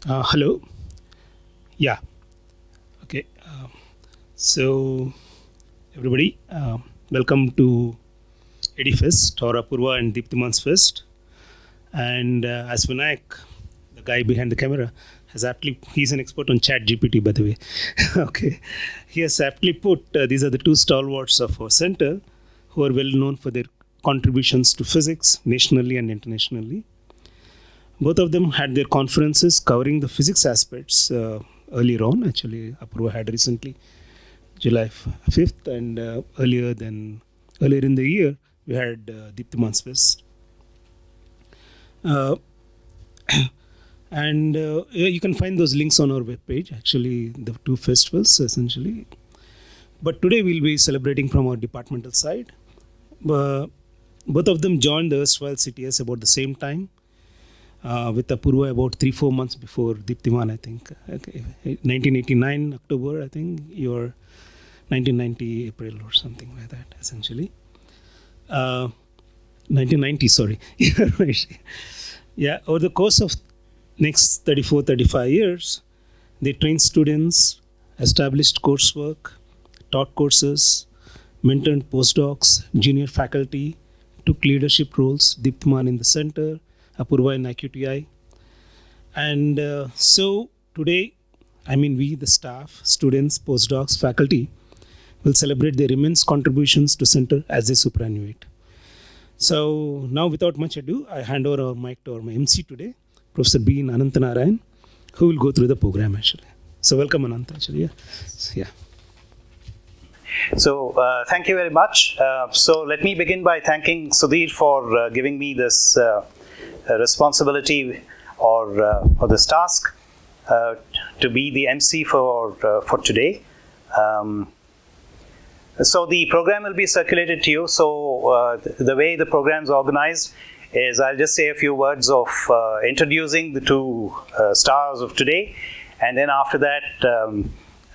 Hello. Yeah. Okay. So, everybody, welcome to EdiFest or Apoorva and Diptiman's Fest. And as Vinayak, the guy behind the camera, he's an expert on Chat GPT, by the way. Okay. He has aptly put these are the two stalwarts of our center who are well known for their contributions to physics nationally and internationally. Both of them had their conferences covering the physics aspects earlier on. Actually, Apoorva had recently July 5th, and earlier in the year, we had Diptiman's Fest. Uh, and You can find those links on our webpage, actually, the two festivals essentially. But today we'll be celebrating from our departmental side. Both of them joined the erstwhile CTS about the same time, with Apoorva about 3-4 months before Diptiman, I think. Okay. 1989 October, I think, your 1990 April or something like that, essentially. 1990, sorry. Yeah, right. Yeah, over the course of next 35 years, they trained students, established coursework, taught courses, mentored postdocs, junior faculty, took leadership roles, Diptiman in the center, Apoorva in IQTI. And so today, we, the staff, students, postdocs, faculty, will celebrate their immense contributions to center as they superannuate. So now, without much ado, I hand over our mic to my MC today, Professor B. Anantanarayan, who will go through the program actually. So welcome, Anant, actually. Yeah. So thank you very much. So let me begin by thanking Sudhir for giving me this responsibility or this task to be the MC for today. So the program will be circulated to you. So the way the program is organized is I'll just say a few words of introducing the two stars of today, and then after that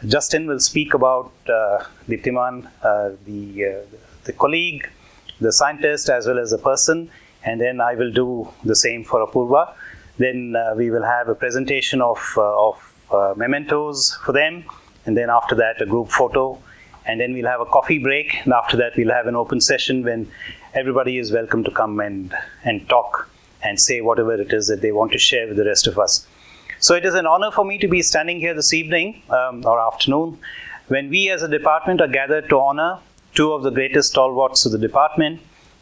Justin will speak about Diptiman, the colleague, the scientist, as well as the person, and then I will do the same for Apoorva. Then we will have a presentation of mementos for them, and then after that a group photo, and then we'll have a coffee break, and after that we'll have an open session when everybody is welcome to come and talk and say whatever it is that they want to share with the rest of us. So it is an honor for me to be standing here this evening or afternoon when we as a department are gathered to honor two of the greatest stalwarts of the department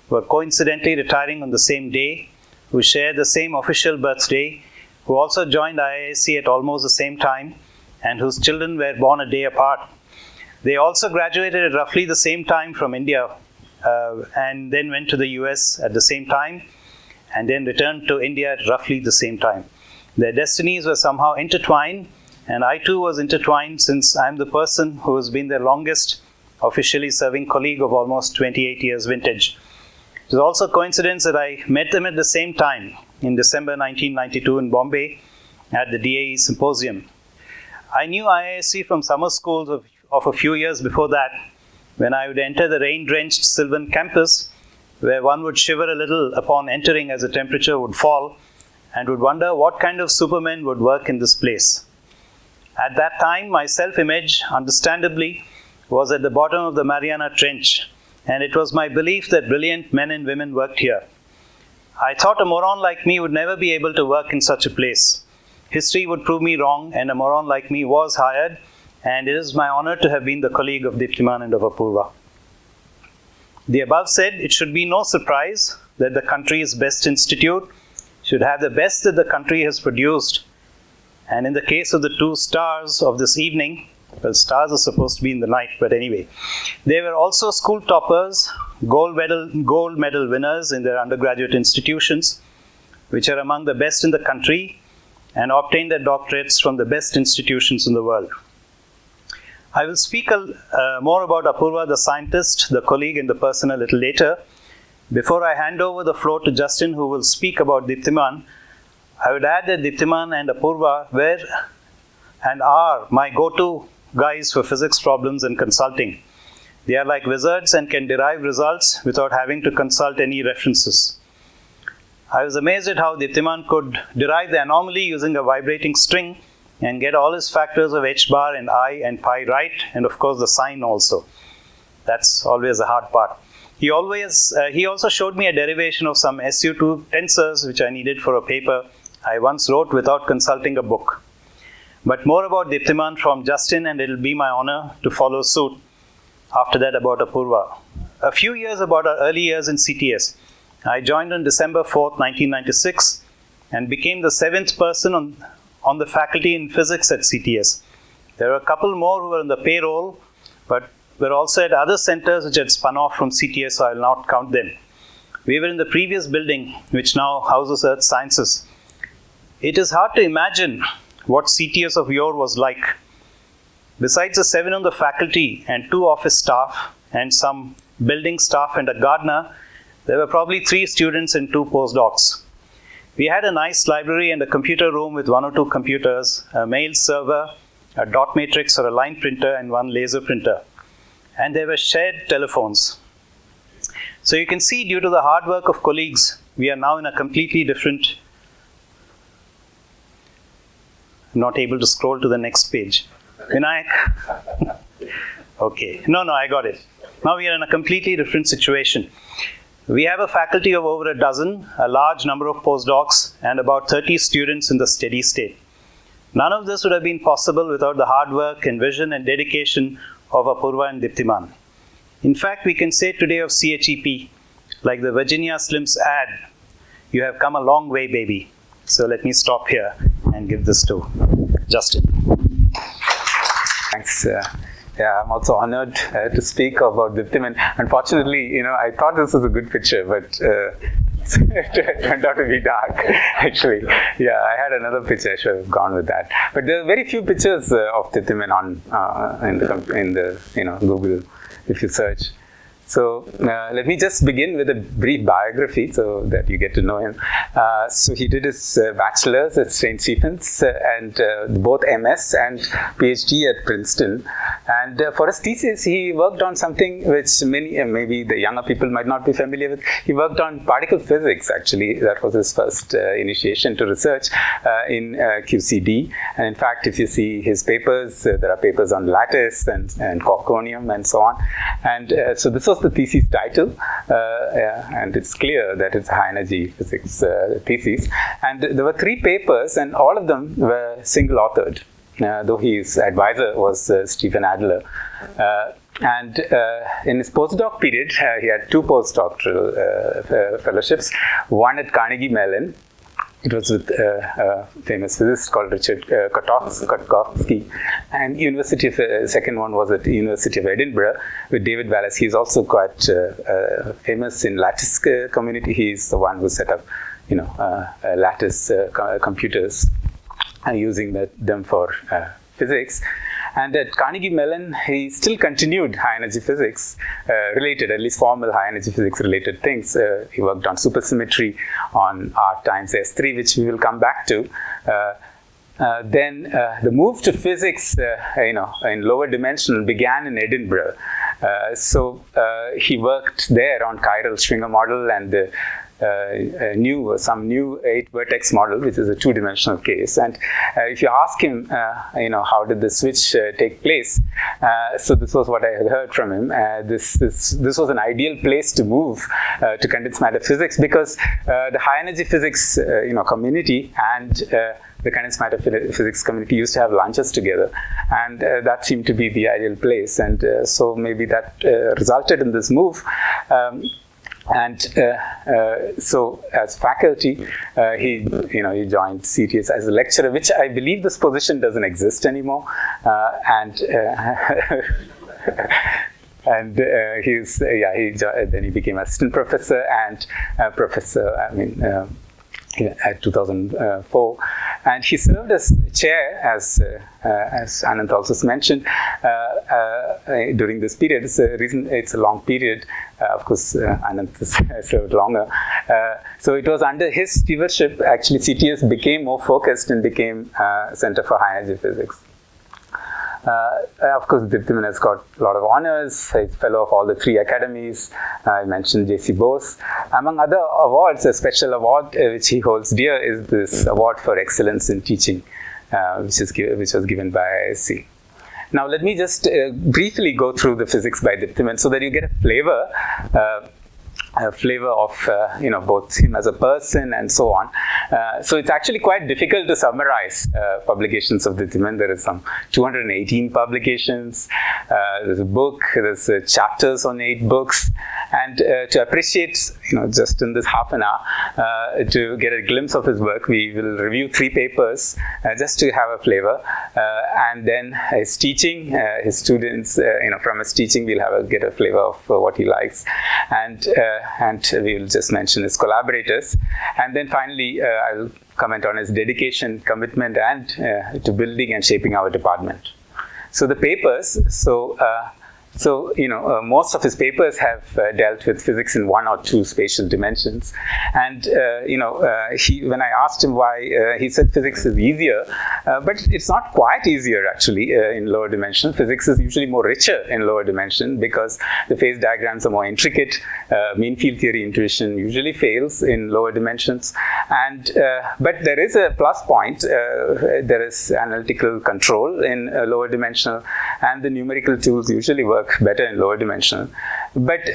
who are coincidentally retiring on the same day, who share the same official birthday, who also joined IISc at almost the same time, and whose children were born a day apart. They also graduated at roughly the same time from India and then went to the US at the same time and then returned to India at roughly the same time. Their destinies were somehow intertwined, and I too was intertwined since I'm the person who has been their longest officially serving colleague of almost 28 years vintage. It was also a coincidence that I met them at the same time in December 1992 in Bombay at the DAE Symposium. I knew IISc from summer schools of a few years before that, when I would enter the rain-drenched Sylvan campus, where one would shiver a little upon entering as the temperature would fall, and would wonder what kind of supermen would work in this place. At that time, my self-image, understandably, was at the bottom of the Mariana Trench, and it was my belief that brilliant men and women worked here. I thought a moron like me would never be able to work in such a place. History would prove me wrong, and a moron like me was hired, and it is my honor to have been the colleague of Diptiman and of Apoorva. The above said, it should be no surprise that the country's best institute should have the best that the country has produced. And in the case of the two stars of this evening, well, stars are supposed to be in the night, but anyway, they were also school toppers, gold medal winners in their undergraduate institutions, which are among the best in the country, and obtained their doctorates from the best institutions in the world. I will speak more about Apoorva, the scientist, the colleague, and the person a little later. Before I hand over the floor to Justin, who will speak about Diptiman, I would add that Diptiman and Apoorva were and are my go-to guys for physics problems and consulting. They are like wizards and can derive results without having to consult any references. I was amazed at how Diptiman could derive the anomaly using a vibrating string and get all his factors of h bar and I and pi right, and of course the sign also. That's always the hard part. He also showed me a derivation of some SU2 tensors which I needed for a paper I once wrote without consulting a book. But more about Diptiman from Justin, and it'll be my honor to follow suit after that about Apoorva. A few years about our early years in CTS. I joined on December 4th, 1996 and became the 7th person on the faculty in physics at CTS. There were a couple more who were on the payroll, but were also at other centers which had spun off from CTS, so I'll not count them. We were in the previous building, which now houses Earth Sciences. It is hard to imagine what CTS of yore was like. Besides the 7 on the faculty and 2 office staff and some building staff and a gardener, there were probably 3 students and 2 postdocs. We had a nice library and a computer room with 1 or 2 computers, a mail server, a dot matrix or a line printer, and 1 laser printer. And there were shared telephones. So you can see, due to the hard work of colleagues, we are now in a completely different. I'm not able to scroll to the next page. Vinayak? Okay. No, I got it. Now we are in a completely different situation. We have a faculty of over a dozen, a large number of postdocs, and about 30 students in the steady state. None of this would have been possible without the hard work and vision and dedication of Apoorva and Diptiman. In fact, we can say today of CHEP, like the Virginia Slims ad, you have come a long way, baby. So let me stop here and give this to Justin. Thanks. I'm also honored to speak about Diptiman. Unfortunately, I thought this was a good picture, but it turned out to be dark, actually. Yeah, I had another picture. I should have gone with that. But there are very few pictures of Diptiman in the Google if you search. So let me just begin with a brief biography so that you get to know him. So he did his bachelor's at St. Stephen's and both MS and PhD at Princeton. And for his thesis, he worked on something which maybe the younger people might not be familiar with. He worked on particle physics, actually. That was his first initiation to research in QCD. And in fact, if you see his papers, there are papers on lattice and quarkonium and so on. And so this was the thesis title, and it's clear that it's a high energy physics thesis. And there were 3 papers, and all of them were single authored, though his advisor was Stephen Adler. And in his postdoc period, he had 2 postdoctoral fellowships, one at Carnegie Mellon. It was with a famous physicist called Richard Kotkowski, and second one was at the University of Edinburgh with David Wallace. He's also quite famous in lattice community. He's the one who set up, lattice computers using them for physics. And at Carnegie Mellon, he still continued high energy physics related, at least formal high energy physics related things. He worked on supersymmetry, on R times S3, which we will come back to. Then the move to physics, in lower dimensional began in Edinburgh. So he worked there on chiral stringer model and some new 8-vertex model, which is a 2-dimensional case. And if you ask him, how did the switch take place? So this was what I had heard from him. This was an ideal place to move to condensed matter physics, because the high energy physics, community and the condensed matter physics community used to have lunches together, and that seemed to be the ideal place. And so maybe that resulted in this move. So as faculty, he joined CTS as a lecturer, which I believe this position doesn't exist anymore. And then he became assistant professor and professor. At 2004, and he served as chair, as Anand also mentioned, during this period. It's a long period. Of course, Anand served longer. So it was under his stewardship, actually, CTS became more focused and became Center for High Energy Physics. Of course, Diptiman has got a lot of honors. He's fellow of all the 3 academies. I mentioned J.C. Bose. Among other awards, a special award which he holds dear is this award for excellence in teaching, which was given by ISC. Now, let me just briefly go through the physics by Diptiman so that you get a flavor of both him as a person and so on. So it's actually quite difficult to summarize publications of Diptiman. There is some 218 publications. There's a book. There's chapters on 8 books. And to appreciate, just in this half an hour, to get a glimpse of his work, we will review 3 papers just to have a flavor. And then his teaching, his students, from his teaching, we'll get a flavor of what he likes. And we will just mention his collaborators. And then finally, I'll comment on his dedication, commitment, and to building and shaping our department. So the papers, most of his papers have dealt with physics in 1 or 2 spatial dimensions. And, when I asked him why, he said physics is easier, but it's not quite easier actually in lower dimension. Physics is usually more richer in lower dimension because the phase diagrams are more intricate. Mean field theory intuition usually fails in lower dimensions. And, but there is a plus point. There is analytical control in lower dimensional, and the numerical tools usually work better in lower dimensional. But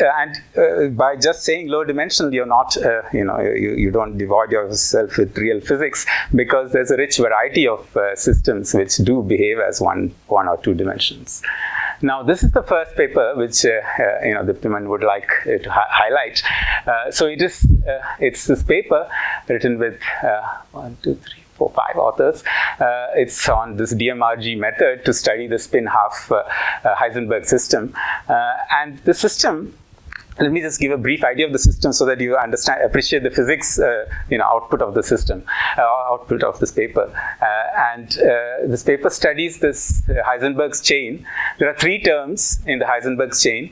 by just saying lower dimensional, you're not, you don't devoid yourself with real physics, because there's a rich variety of systems which do behave as one or 2 dimensions. Now, this is the first paper which Diptiman would like to highlight. So it's this paper written with 1, 2, 3, 4, 5 authors. It's on this DMRG method to study the spin-half Heisenberg system. And the system, let me just give a brief idea of the system so that you appreciate the physics, output of the system, output of this paper. And this paper studies this Heisenberg's chain. There are 3 terms in the Heisenberg's chain.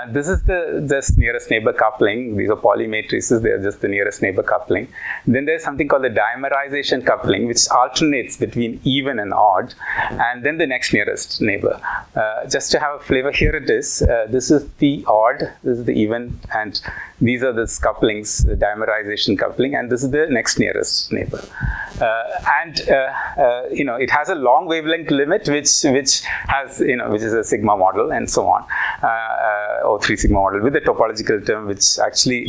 This is the nearest neighbor coupling. These are Pauli matrices. They are just the nearest neighbor coupling. Then there's something called the dimerization coupling, which alternates between even and odd, and then the next nearest neighbor. Just to have a flavor, here it is. This is the odd, this is the even, and these are the couplings, the dimerization coupling, and this is the next nearest neighbor. It has a long wavelength limit, which has, which is a sigma model, and so on. Or 3 sigma model with a topological term which actually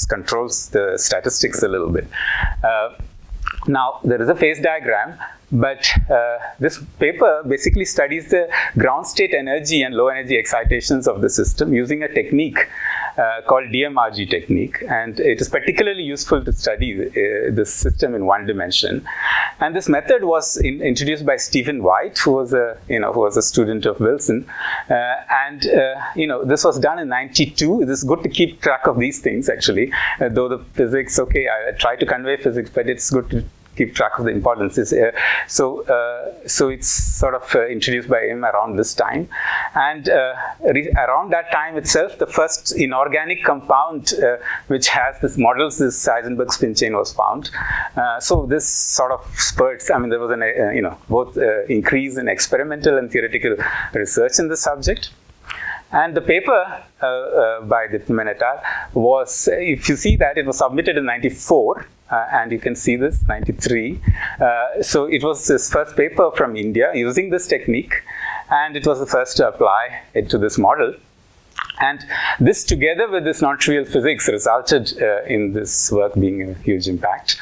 controls the statistics a little bit. Now, there is a phase diagram, but this paper basically studies the ground state energy and low energy excitations of the system using a technique called DMRG technique, and it is particularly useful to study this system in 1 dimension. And this method was introduced by Stephen White, who was a student of Wilson, this was done in '92. It is good to keep track of these things actually, though the physics, I try to convey physics, but it's good to keep track of the importances. So it's sort of introduced by him around this time. And around that time itself, the first inorganic compound which models this Heisenberg spin chain was found. So this sort of spurts, there was an, both increase in experimental and theoretical research in the subject. And the paper by Diptiman et al. Was, if you see that, it was submitted in '94, and you can see this, '93. So it was this first paper from India using this technique, and it was the first to apply it to this model. And this, together with this non-trivial physics, resulted in this work being a huge impact.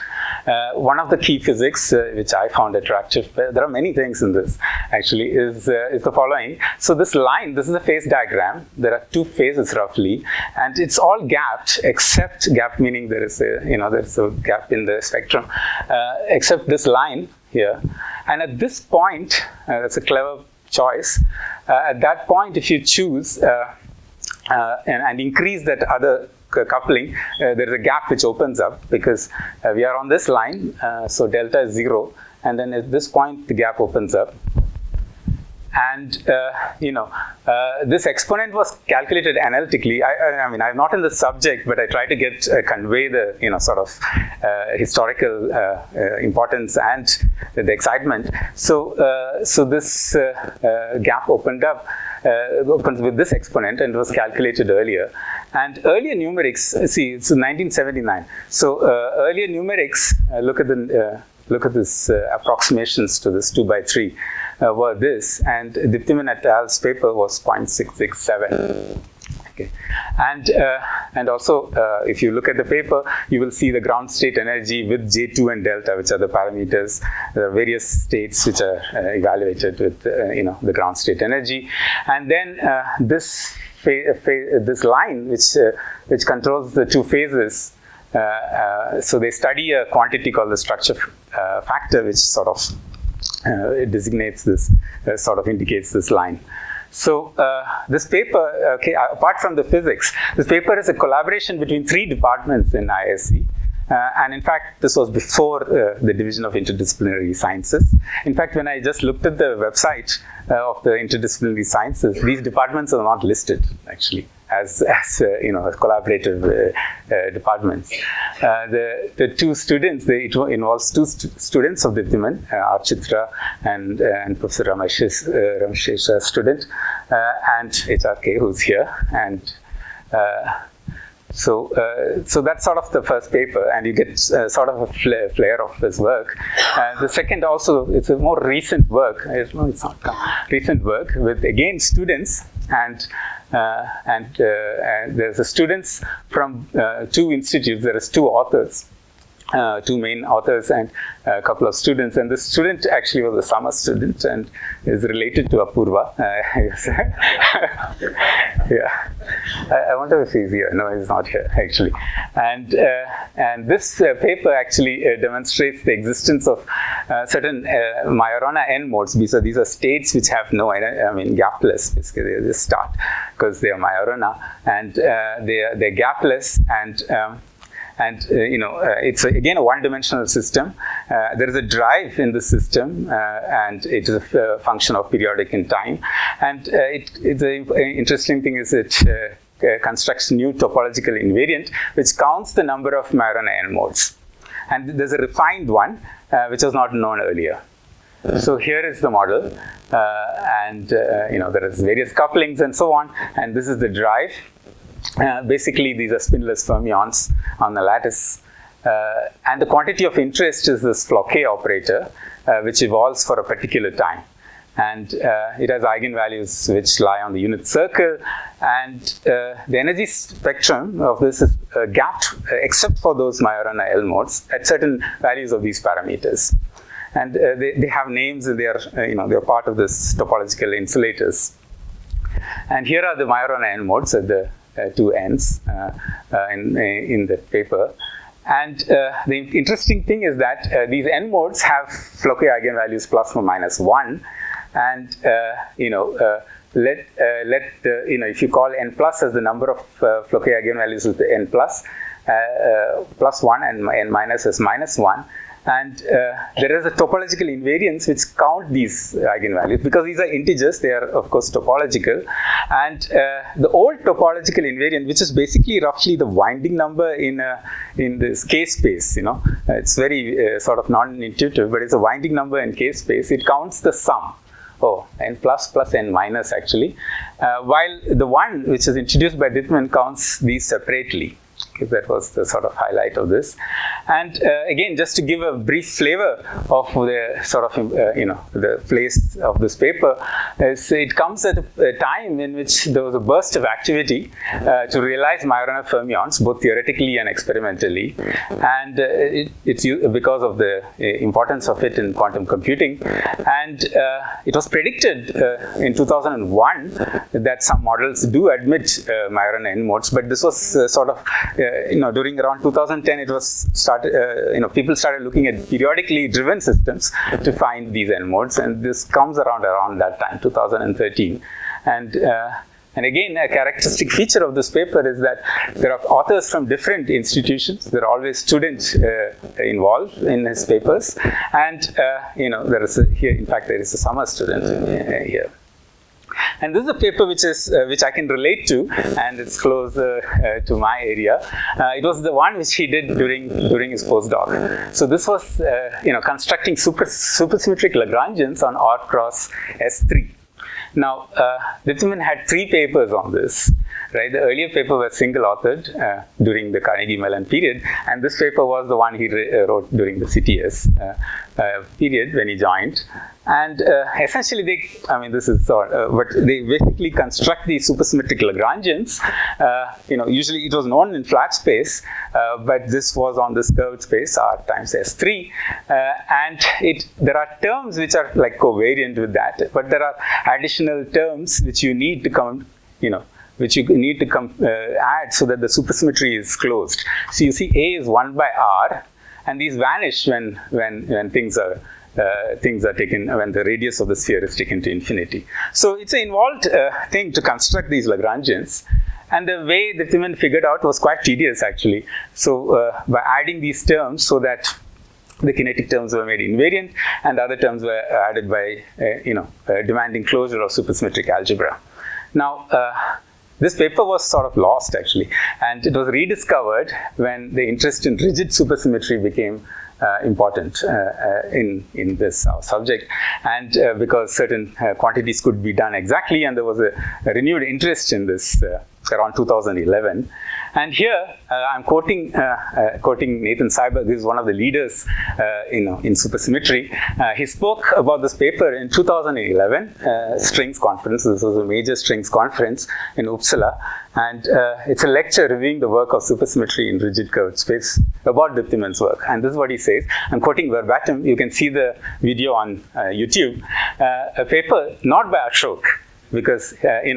One of the key physics which I found attractive, there are many things in this actually, is the following. So this line, this is a phase diagram. There are 2 phases roughly, and it's all gapped, except gap meaning there is a gap in the spectrum, except this line here. And at this point, that's a clever choice. At that point, if you choose and increase that other coupling, there is a gap which opens up because we are on this line, so delta is 0, and then at this point the gap opens up. And this exponent was calculated analytically. I mean, I'm not in the subject, but I try to convey the sort of historical importance and the excitement. So this gap opens with this exponent, and it was calculated earlier. And earlier numerics, see, it's 1979. So earlier numerics, look at this approximations to this 2 by 3 were this, and Diptiman et al.'s paper was 0.667. Okay. And also, if you look at the paper, you will see the ground state energy with J2 and delta, which are the parameters. There are various states which are evaluated with the ground state energy, and then this line which controls the two phases. So they study a quantity called the structure factor, which sort of it designates this, sort of indicates this line. So this paper, apart from the physics, this paper is a collaboration between 3 departments in ISC. And in fact, this was before the Division of Interdisciplinary Sciences. In fact, when I just looked at the website of the Interdisciplinary Sciences, these departments are not listed, actually, as collaborative departments. The 2 students, it involves 2 students of Diptiman, Architra and Professor Ramesh's student, and HRK, who's here. And so that's sort of the first paper, and you get sort of a flare of his work. The second also, it's a more recent work. It's not recent work with, again, students, and there's the students from 2 institutes. There is 2 authors. 2 main authors and a couple of students, and the student actually was a summer student and is related to Apoorva. Yeah, I wonder if he's here. No, he's not here actually. And this paper actually demonstrates the existence of certain Majorana N modes. These are states which have no, gapless. Basically, they just start because they are Majorana, and they're gapless, and it's again a one-dimensional system. There is a drive in the system, and it is a function of periodic in time. And the interesting thing is it constructs new topological invariant, which counts the number of Majorana N modes. And there's a refined one, which was not known earlier. So here is the model, and there is various couplings and so on. And this is the drive. Basically, these are spinless fermions on the lattice. And the quantity of interest is this Floquet operator, which evolves for a particular time. And it has eigenvalues which lie on the unit circle. And the energy spectrum of this is gapped, except for those Majorana L modes, at certain values of these parameters. And they have names, and they are part of this topological insulators. And here are the Majorana N modes at the 2 ends in the paper. And the interesting thing is that these N modes have Floquet eigenvalues plus or minus 1. And if you call N plus as the number of Floquet eigenvalues with the N plus 1 and N minus as minus 1. And there is a topological invariance which count these eigenvalues. Because these are integers, they are of course topological. And the old topological invariant, which is basically roughly the winding number in this K space, it's very sort of non-intuitive, but it's a winding number in K space. It counts the sum. N plus plus N minus actually. While the one which is introduced by Diptiman counts these separately. That was the sort of highlight of this. And again, just to give a brief flavor of the sort of, the place of this paper, is it comes at a time in which there was a burst of activity to realize Majorana fermions, both theoretically and experimentally. And it's because of the importance of it in quantum computing. And it was predicted in 2001 that some models do admit Majorana N modes, but this was sort of during around 2010, it was people started looking at periodically driven systems to find these N modes, and this comes around that time, 2013. And again, a characteristic feature of this paper is that there are authors from different institutions. There are always students involved in his papers, and there is here. In fact, there is a summer student here. And this is a paper which I can relate to, and it's closer to my area. It was the one which he did during his postdoc. So this was constructing supersymmetric Lagrangians on R cross S3. Now, Diptiman had 3 papers on this. Right, the earlier paper was single-authored during the Carnegie Mellon period, and this paper was the one he wrote during the CTS period when he joined. And essentially, this is but they basically construct these supersymmetric Lagrangians. Usually it was known in flat space, but this was on this curved space R times S3, and there are terms which are like covariant with that, but there are additional terms which you need to add so that the supersymmetry is closed. So you see A is 1 by R, and these vanish when things are taken, when the radius of the sphere is taken to infinity. So it's an involved thing to construct these Lagrangians. And the way Diptiman figured out was quite tedious actually. So by adding these terms so that the kinetic terms were made invariant and the other terms were added by demanding closure of supersymmetric algebra. Now, this paper was sort of lost actually, and it was rediscovered when the interest in rigid supersymmetry became important in this subject, and because certain quantities could be done exactly, and there was a renewed interest in this around 2011. And here I'm quoting Nathan Seiberg, who is one of the leaders in supersymmetry. He spoke about this paper in 2011 Strings Conference. This was a major Strings Conference in Uppsala, and it's a lecture reviewing the work of supersymmetry in rigid curved space about Diptiman's work. And this is what he says. I'm quoting verbatim. You can see the video on YouTube. A paper not by Ashok, because they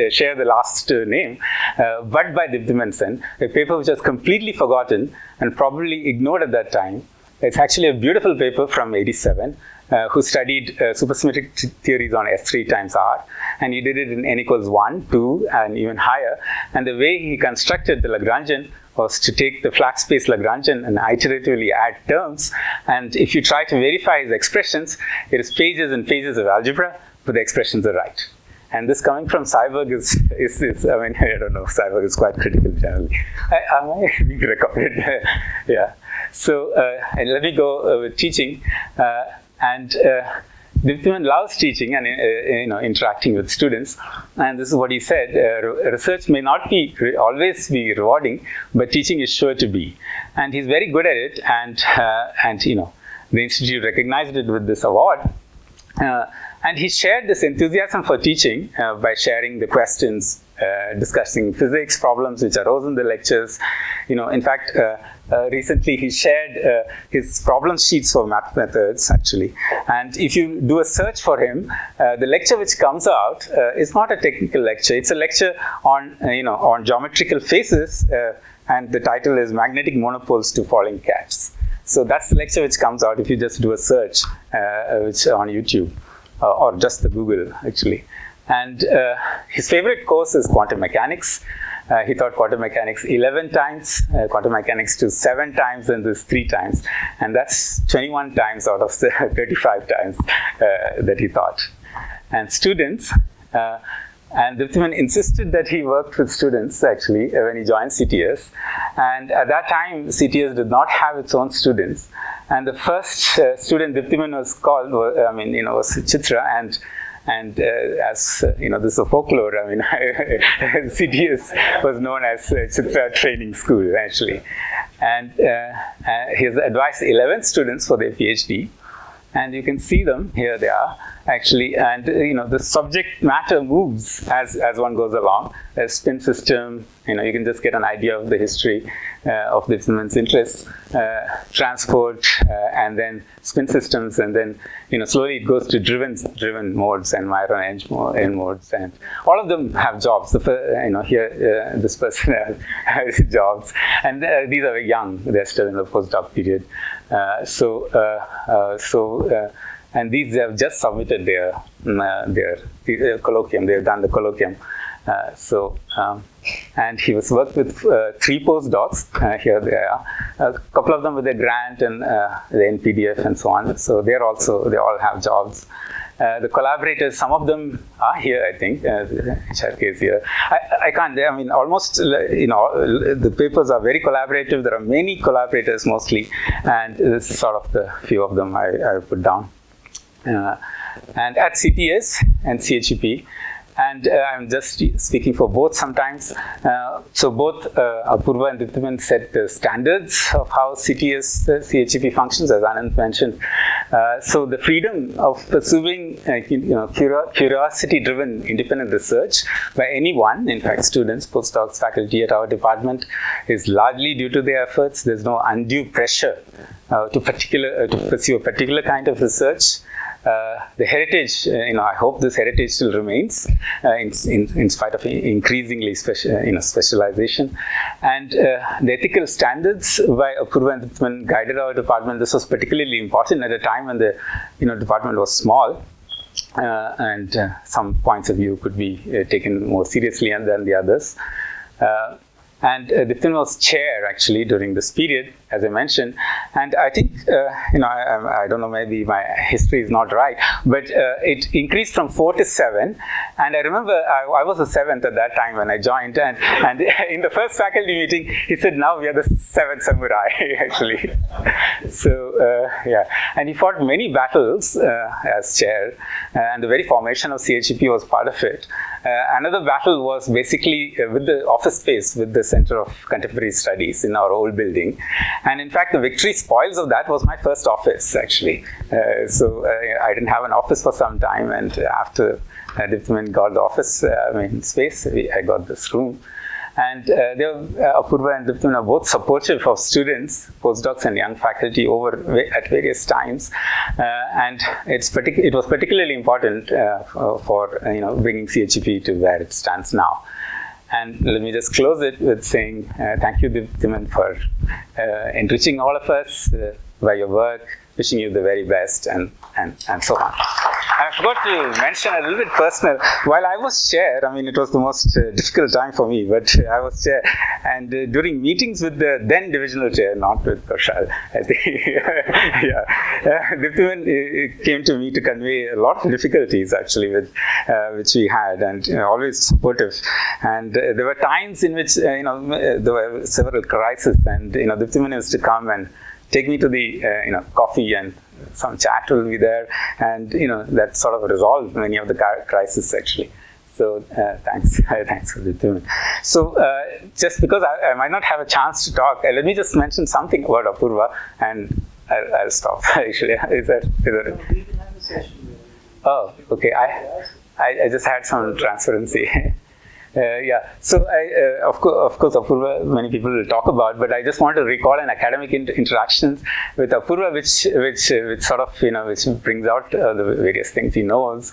share the last name, but by Diptiman Sen, a paper which was completely forgotten and probably ignored at that time. It's actually a beautiful paper from '87, who studied supersymmetric theories on S3 times R, and he did it in n equals 1, 2, and even higher. And the way he constructed the Lagrangian was to take the flat space Lagrangian and iteratively add terms. And if you try to verify his expressions, it is pages and pages of algebra, but the expressions are right. And this coming from Seiberg is I don't know, Seiberg is quite critical generally. Am I being recorded? Yeah. So, and let me go with teaching. Diptiman loves teaching and interacting with students, and this is what he said: research may not always be rewarding, but teaching is sure to be. And he's very good at it, and the institute recognized it with this award. And he shared this enthusiasm for teaching by sharing the questions, discussing physics problems which arose in the lectures. In fact, recently he shared his problem sheets for math methods actually. And if you do a search for him, the lecture which comes out is not a technical lecture. It's a lecture on geometrical phases, and the title is Magnetic Monopoles to Falling Cats. So that's the lecture which comes out if you just do a search which on YouTube. Or just the Google actually. And his favorite course is quantum mechanics. He taught quantum mechanics 11 times, quantum mechanics 7 times, and this 3 times. And that's 21 times out of the 35 times that he taught. And students, and Diptiman insisted that he worked with students actually when he joined CTS. And at that time, CTS did not have its own students. And the first student Diptiman was called, was Chitra, and as this is a folklore. CTS was known as Chitra Training School actually, and he has advised 11 students for their PhD, and you can see them here. They are actually, and the subject matter moves as one goes along. A spin system, you can just get an idea of the history of Diptiman's interests, transport, and then spin systems, and then slowly it goes to driven modes and Myron end modes, and all of them have jobs. Here this person has jobs, and these are very young. They're still in the postdoc period. And these have just submitted their colloquium. They have done the colloquium. And he was worked with 3 postdocs. Here they are. A couple of them with a grant and the NPDF and so on. So they all have jobs. The collaborators, some of them are here, I think. HRK is here. I can't, I mean, almost, the papers are very collaborative. There are many collaborators mostly, and this is sort of the few of them I put down. And at CTS and CHEP, and I'm just speaking for both sometimes. So both Apoorva and Diptiman set the standards of how CTS, CHEP functions, as Anand mentioned. So the freedom of pursuing curiosity-driven independent research by anyone, in fact students, postdocs, faculty at our department, is largely due to their efforts. There's no undue pressure to pursue a particular kind of research. The heritage, I hope this heritage still remains in spite of increasingly specialization. And the ethical standards by Apoorva and Diptiman guided our department. This was particularly important at a time when the department was small. And some points of view could be taken more seriously than the others. And Diptiman was chair actually during this period, as I mentioned. And I think, I don't know, maybe my history is not right, but it increased from 4 to 7. And I remember I was the 7th at that time when I joined. And in the first faculty meeting, he said, now we are the 7th samurai, actually. So, yeah. And he fought many battles as chair. And the very formation of CHEP was part of it. Another battle was basically with the office space, with the Center of Contemporary Studies in our old building. And in fact, the victory spoils of that was my first office, actually. So I didn't have an office for some time, and after Diptiman got the office space, I got this room. And Apoorva and Diptiman are both supportive of students, postdocs and young faculty at various times. And it was particularly important for bringing CHEP to where it stands now. And let me just close it with saying thank you, Diptiman, for enriching all of us by your work, wishing you the very best, and so on. I forgot to mention a little bit personal. While I was chair, it was the most difficult time for me, but I was chair. And during meetings with the then divisional chair, not with Kaushal, I think, Diptiman came to me to convey a lot of difficulties, actually, which we had, and always supportive. And there were times in which, there were several crises, and, Diptiman used to come and take me to the, coffee, and some chat will be there, and that sort of resolved many of the crises, actually. So thanks for Diptiman. So just because I might not have a chance to talk, let me just mention something about Apoorva, and I'll stop. Actually, is that? We can have a session. Oh, okay. I just had some transparency. So of course, Apoorva, many people will talk about, but I just want to recall an academic interactions with Apoorva, which sort of, which brings out the various things he knows.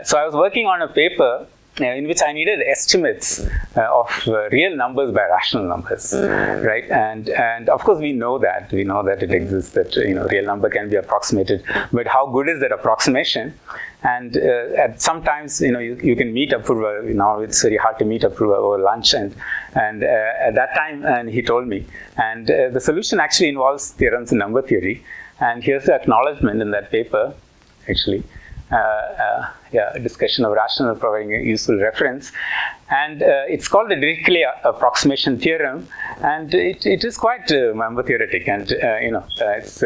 So I was working on a paper in which I needed estimates of real numbers by rational numbers, right? And of course we know that it exists, that real number can be approximated, but how good is that approximation? And sometimes you can meet Apoorva. Now it's very hard to meet Apoorva over lunch, and at that time, and he told me, and the solution actually involves theorems in number theory, and here's the acknowledgement in that paper, actually. A discussion of rational providing a useful reference, and it's called the Dirichlet approximation theorem, and it is quite number theoretic, and it's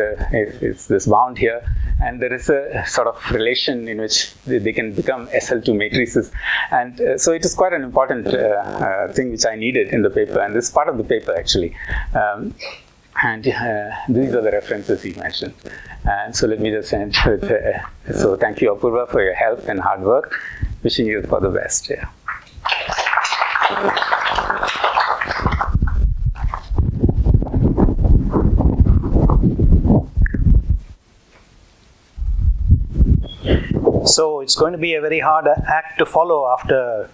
this bound here, and there is a sort of relation in which they can become SL2 matrices, and so it is quite an important thing which I needed in the paper, and this is part of the paper, actually. And these are the references he mentioned. And so let me just end with, so thank you, Apoorva, for your help and hard work. Wishing you for the best. Yeah. So it's going to be a very hard act to follow after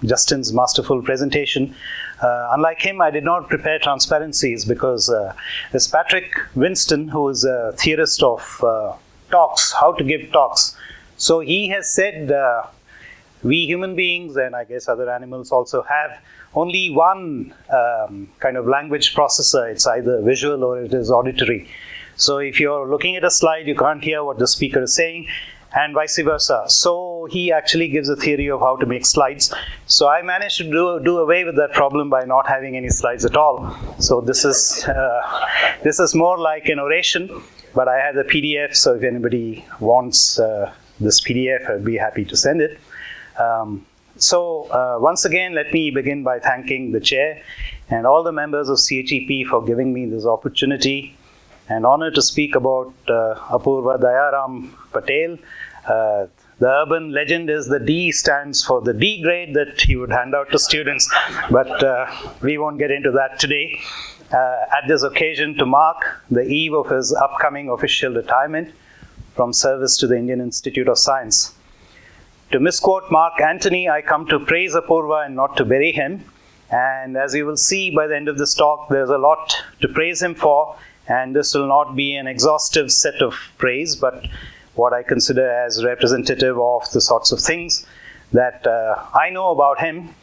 Justin's masterful presentation. Unlike him, I did not prepare transparencies because there's Patrick Winston, who is a theorist of talks, how to give talks. So he has said we human beings, and I guess other animals also, have only one kind of language processor. It's either visual or it is auditory. So if you're looking at a slide, you can't hear what the speaker is saying. and vice versa. So he actually gives a theory of how to make slides. So I managed to do away with that problem by not having any slides at all. So this is more like an oration, but I have the PDF. So if anybody wants this PDF, I'd be happy to send it. Once again, let me begin by thanking the chair and all the members of CHEP for giving me this opportunity and honor to speak about Apoorva Dayaram Patel. The urban legend is the D stands for the D grade that he would hand out to students, but we won't get into that today. At this occasion, to mark the eve of his upcoming official retirement from service to the Indian Institute of Science. To misquote Mark Antony, I come to praise Apoorva and not to bury him. And as you will see by the end of this talk, there's a lot to praise him for, and this will not be an exhaustive set of praise, but what I consider as representative of the sorts of things that I know about him.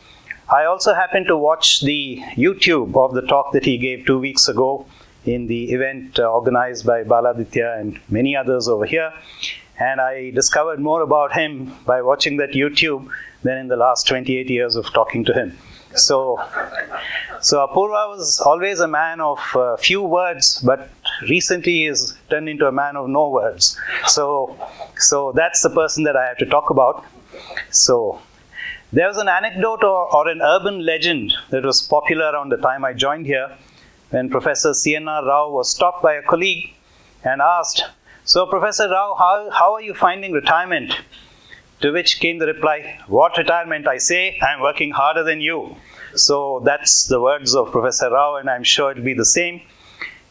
I also happened to watch the YouTube of the talk that he gave 2 weeks ago in the event organized by Baladitya and many others over here. And I discovered more about him by watching that YouTube than in the last 28 years of talking to him. So Apoorva was always a man of few words, but recently he has turned into a man of no words. So that's the person that I have to talk about. So there was an anecdote or an urban legend that was popular around the time I joined here, when Professor C.N.R. Rao was stopped by a colleague and asked, "So Professor Rao, how are you finding retirement?" To which came the reply, "What retirement? I say, I'm working harder than you." So that's the words of Professor Rao, and I'm sure it'll be the same.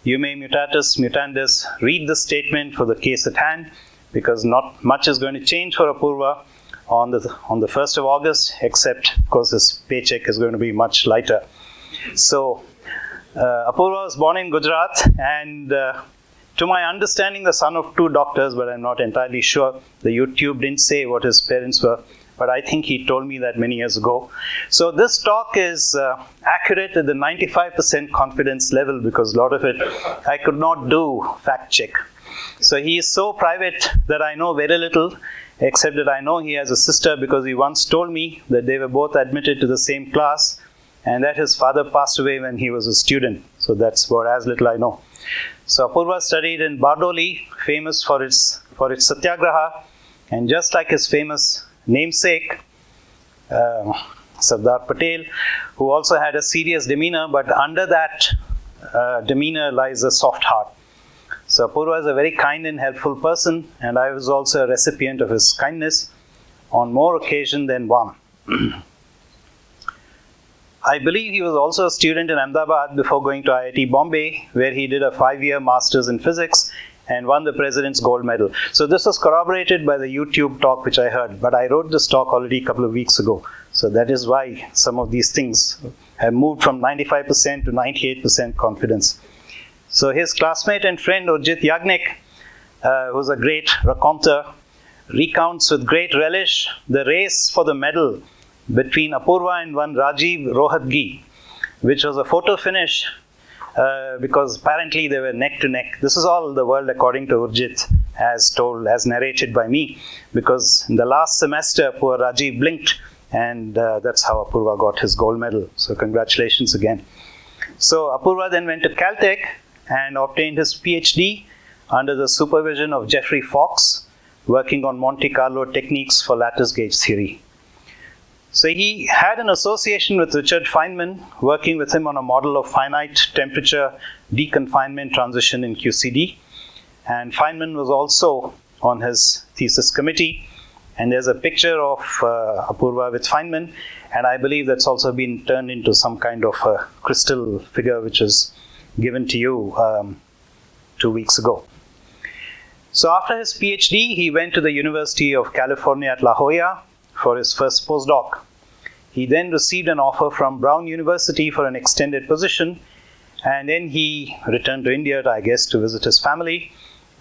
You may mutatis mutandis read the statement for the case at hand, because not much is going to change for Apoorva on the 1st of August, except, of course, his paycheck is going to be much lighter. So Apoorva was born in Gujarat, and to my understanding, the son of 2 doctors, but I'm not entirely sure. The YouTube didn't say what his parents were, but I think he told me that many years ago. So this talk is accurate at the 95% confidence level, because a lot of it I could not do fact check. So he is so private that I know very little, except that I know he has a sister, because he once told me that they were both admitted to the same class and that his father passed away when he was a student. So that's about as little I know. So Apoorva studied in Bardoli, famous for its satyagraha, and just like his famous namesake, Sardar Patel, who also had a serious demeanor, but under that demeanor lies a soft heart. So Apoorva is a very kind and helpful person, and I was also a recipient of his kindness on more occasion than one. I believe he was also a student in Ahmedabad before going to IIT Bombay, where he did a 5-year master's in physics and won the President's Gold Medal. So this was corroborated by the YouTube talk which I heard, but I wrote this talk already a couple of weeks ago. So that is why some of these things have moved from 95% to 98% confidence. So his classmate and friend Urjit Yagnik, who's a great raconteur, recounts with great relish the race for the medal between Apoorva and one Rajiv Rohatgi, which was a photo finish because apparently they were neck to neck. This is all the world according to Urjit, as narrated by me, because in the last semester poor Rajiv blinked, and that's how Apoorva got his gold medal. So congratulations again. So Apoorva then went to Caltech and obtained his PhD under the supervision of Geoffrey Fox, working on Monte Carlo techniques for lattice gauge theory. So he had an association with Richard Feynman, working with him on a model of finite temperature deconfinement transition in QCD. And Feynman was also on his thesis committee. And there's a picture of Apoorva with Feynman. And I believe that's also been turned into some kind of a crystal figure, which is given to you 2 weeks ago. So after his PhD, he went to the University of California at La Jolla for his first postdoc. He then received an offer from Brown University for an extended position, and then he returned to India, I guess, to visit his family,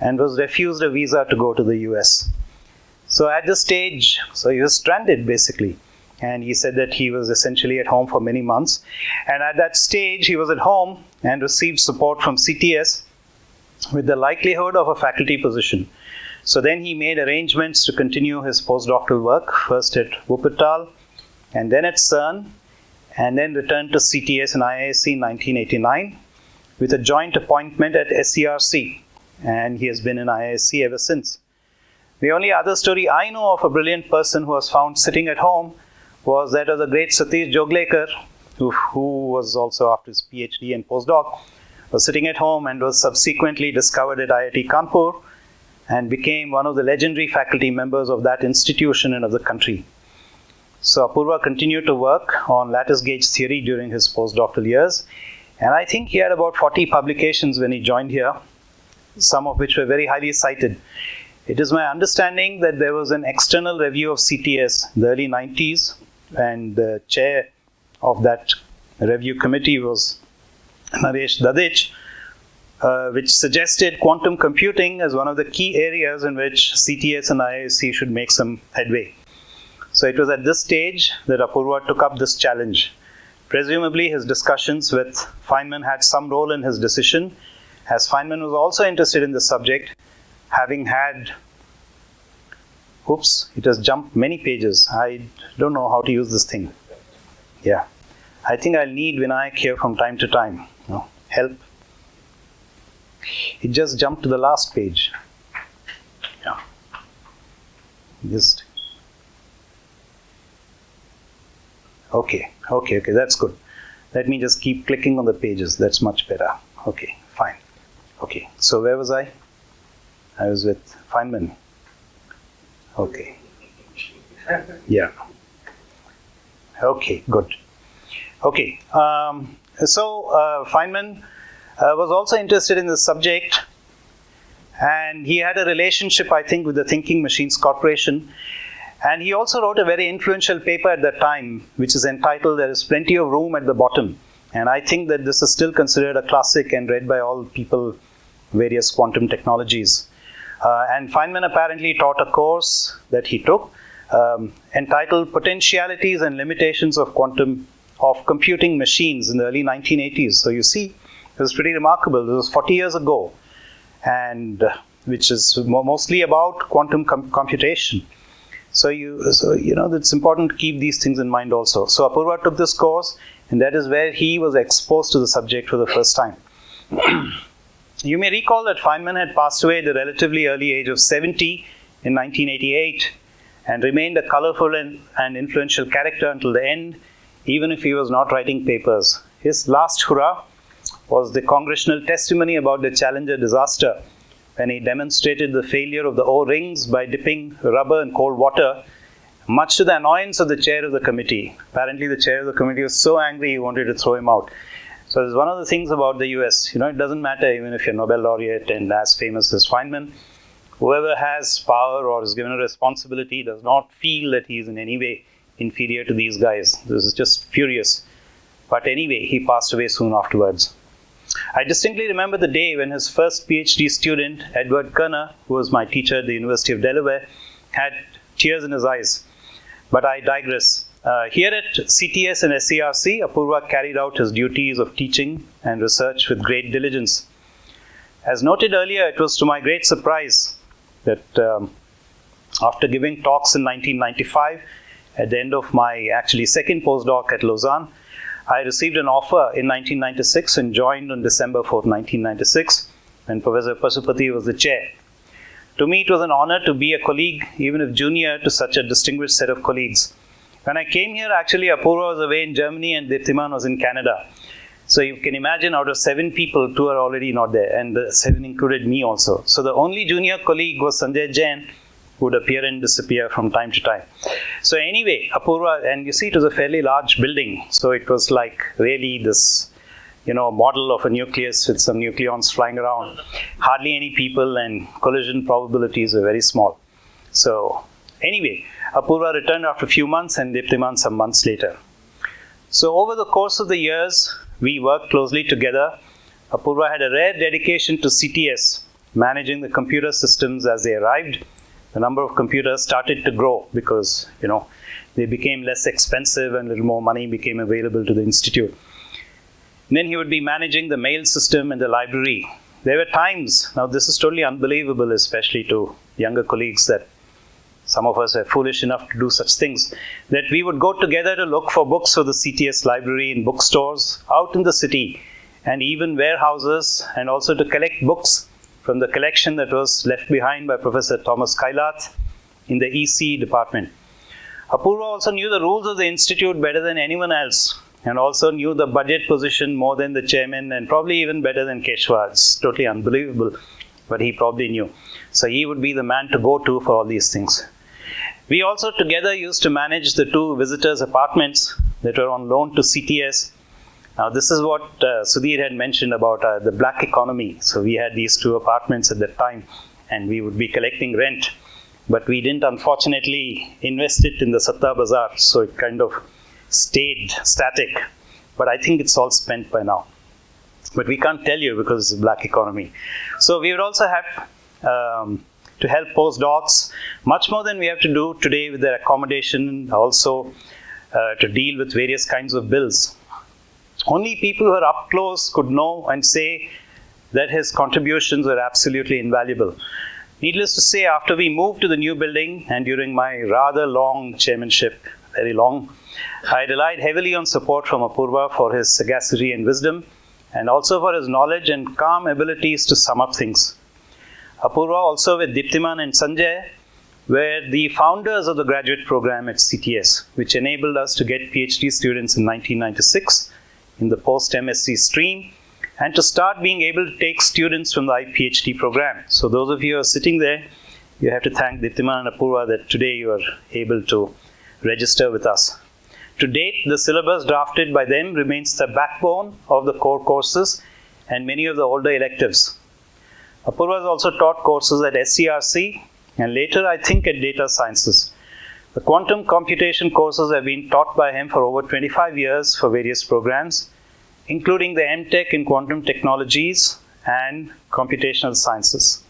and was refused a visa to go to the US. So at this stage, he was stranded basically, and he said that he was essentially at home for many months. And at that stage, he was at home and received support from CTS with the likelihood of a faculty position. So then he made arrangements to continue his postdoctoral work, first at Wuppertal, and then at CERN, and then returned to CTS and IISc in 1989 with a joint appointment at SCRC, and he has been in IISc ever since. The only other story I know of a brilliant person who was found sitting at home was that of the great Satish Joglekar, who was also, after his PhD and postdoc, was sitting at home and was subsequently discovered at IIT Kanpur and became one of the legendary faculty members of that institution and of the country. So Apoorva continued to work on lattice gauge theory during his postdoctoral years, and I think he had about 40 publications when he joined here, some of which were very highly cited. It is my understanding that there was an external review of CTS in the early 90s, and the chair of that review committee was Naresh Dadich, which suggested quantum computing as one of the key areas in which CTS and IISc should make some headway. So it was at this stage that Apoorva took up this challenge. Presumably his discussions with Feynman had some role in his decision, as Feynman was also interested in the subject, having had, oops, it has jumped many pages. I don't know how to use this thing. Yeah, I think I'll need Vinayak here from time to time. No, help. It just jumped to the last page. Yeah. Just. Okay, that's good. Let me just keep clicking on the pages. That's much better. Okay, fine. Okay, so where was I? I was with Feynman. Okay. Yeah. Okay, good. Okay. So Feynman was also interested in the subject, and he had a relationship, I think, with the Thinking Machines Corporation. And he also wrote a very influential paper at that time, which is entitled "There is Plenty of Room at the Bottom." And I think that this is still considered a classic and read by all people, various quantum technologies. And Feynman apparently taught a course that he took entitled "Potentialities and Limitations of Computing Machines" in the early 1980s. So you see, it was pretty remarkable. This was 40 years ago, and which is mostly about quantum computation. So it's important to keep these things in mind also. So Apoorva took this course, and that is where he was exposed to the subject for the first time. You may recall that Feynman had passed away at the relatively early age of 70 in 1988 and remained a colorful and influential character until the end, even if he was not writing papers. His last hurrah was the congressional testimony about the Challenger disaster, when he demonstrated the failure of the O-rings by dipping rubber in cold water, much to the annoyance of the chair of the committee. Apparently the chair of the committee was so angry he wanted to throw him out. So it's one of the things about the US, it doesn't matter even if you're Nobel laureate and as famous as Feynman, whoever has power or is given a responsibility does not feel that he is in any way inferior to these guys. This is just furious. But anyway, he passed away soon afterwards. I distinctly remember the day when his first PhD student, Edward Kerner, who was my teacher at the University of Delaware, had tears in his eyes. But I digress. Here at CTS and SCRC, Apoorva carried out his duties of teaching and research with great diligence. As noted earlier, it was to my great surprise that after giving talks in 1995, at the end of my second postdoc at Lausanne, I received an offer in 1996 and joined on December 4th, 1996, when Professor Pasupati was the chair. To me, it was an honor to be a colleague, even if junior, to such a distinguished set of colleagues. When I came here, Apoorva was away in Germany and Diptiman was in Canada. So you can imagine, out of 7 people, 2 are already not there, and the 7 included me also. So the only junior colleague was Sanjay Jain, who would appear and disappear from time to time. So anyway, Apoorva, and you see it was a fairly large building, so it was like really this, model of a nucleus with some nucleons flying around. Hardly any people, and collision probabilities were very small. So anyway, Apoorva returned after a few months and Diptiman some months later. So over the course of the years, we worked closely together. Apoorva had a rare dedication to CTS, managing the computer systems as they arrived. The number of computers started to grow because, they became less expensive and a little more money became available to the institute. And then he would be managing the mail system and the library. There were times, now this is totally unbelievable, especially to younger colleagues that some of us are foolish enough to do such things, that we would go together to look for books for the CTS library in bookstores out in the city and even warehouses, and also to collect books from the collection that was left behind by Professor Thomas Kailath in the EC department. Apoorva also knew the rules of the institute better than anyone else, and also knew the budget position more than the chairman, and probably even better than Keshwa. It's totally unbelievable, but he probably knew. So he would be the man to go to for all these things. We also together used to manage the 2 visitors' apartments that were on loan to CTS. Now, this is what Sudhir had mentioned about the black economy. So we had these 2 apartments at that time, and we would be collecting rent. But we didn't, unfortunately, invest it in the Satta Bazaar, so it kind of stayed static. But I think it's all spent by now. But we can't tell you because it's a black economy. So we would also have to help postdocs, much more than we have to do today with their accommodation, also to deal with various kinds of bills. Only people who are up close could know and say that his contributions were absolutely invaluable. Needless to say, after we moved to the new building and during my rather long chairmanship, very long, I relied heavily on support from Apoorva for his sagacity and wisdom, and also for his knowledge and calm abilities to sum up things. Apoorva, also with Diptiman and Sanjay, were the founders of the graduate program at CTS, which enabled us to get PhD students in 1996 in the post-MSc stream, and to start being able to take students from the PhD program. So those of you who are sitting there, you have to thank Diptiman and Apoorva that today you are able to register with us. To date, the syllabus drafted by them remains the backbone of the core courses and many of the older electives. Apoorva has also taught courses at SCRC and later, I think, at Data Sciences. The quantum computation courses have been taught by him for over 25 years for various programs, including the MTech in Quantum Technologies and Computational Sciences.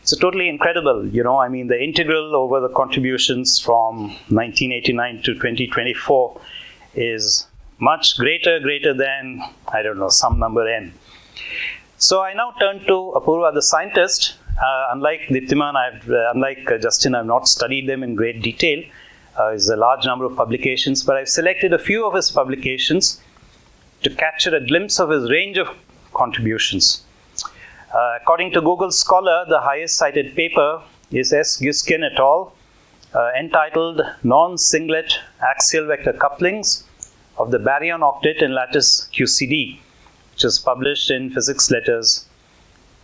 It's totally incredible, the integral over the contributions from 1989 to 2024 is much greater than, some number n. So I now turn to Apoorva, the scientist. Unlike Diptiman, unlike Justin, I've not studied them in great detail. There's a large number of publications, but I've selected a few of his publications to capture a glimpse of his range of contributions. According to Google Scholar, the highest cited paper is S. Guskin et al., entitled Non-Singlet Axial Vector Couplings of the Baryon Octet in Lattice QCD, which was published in Physics Letters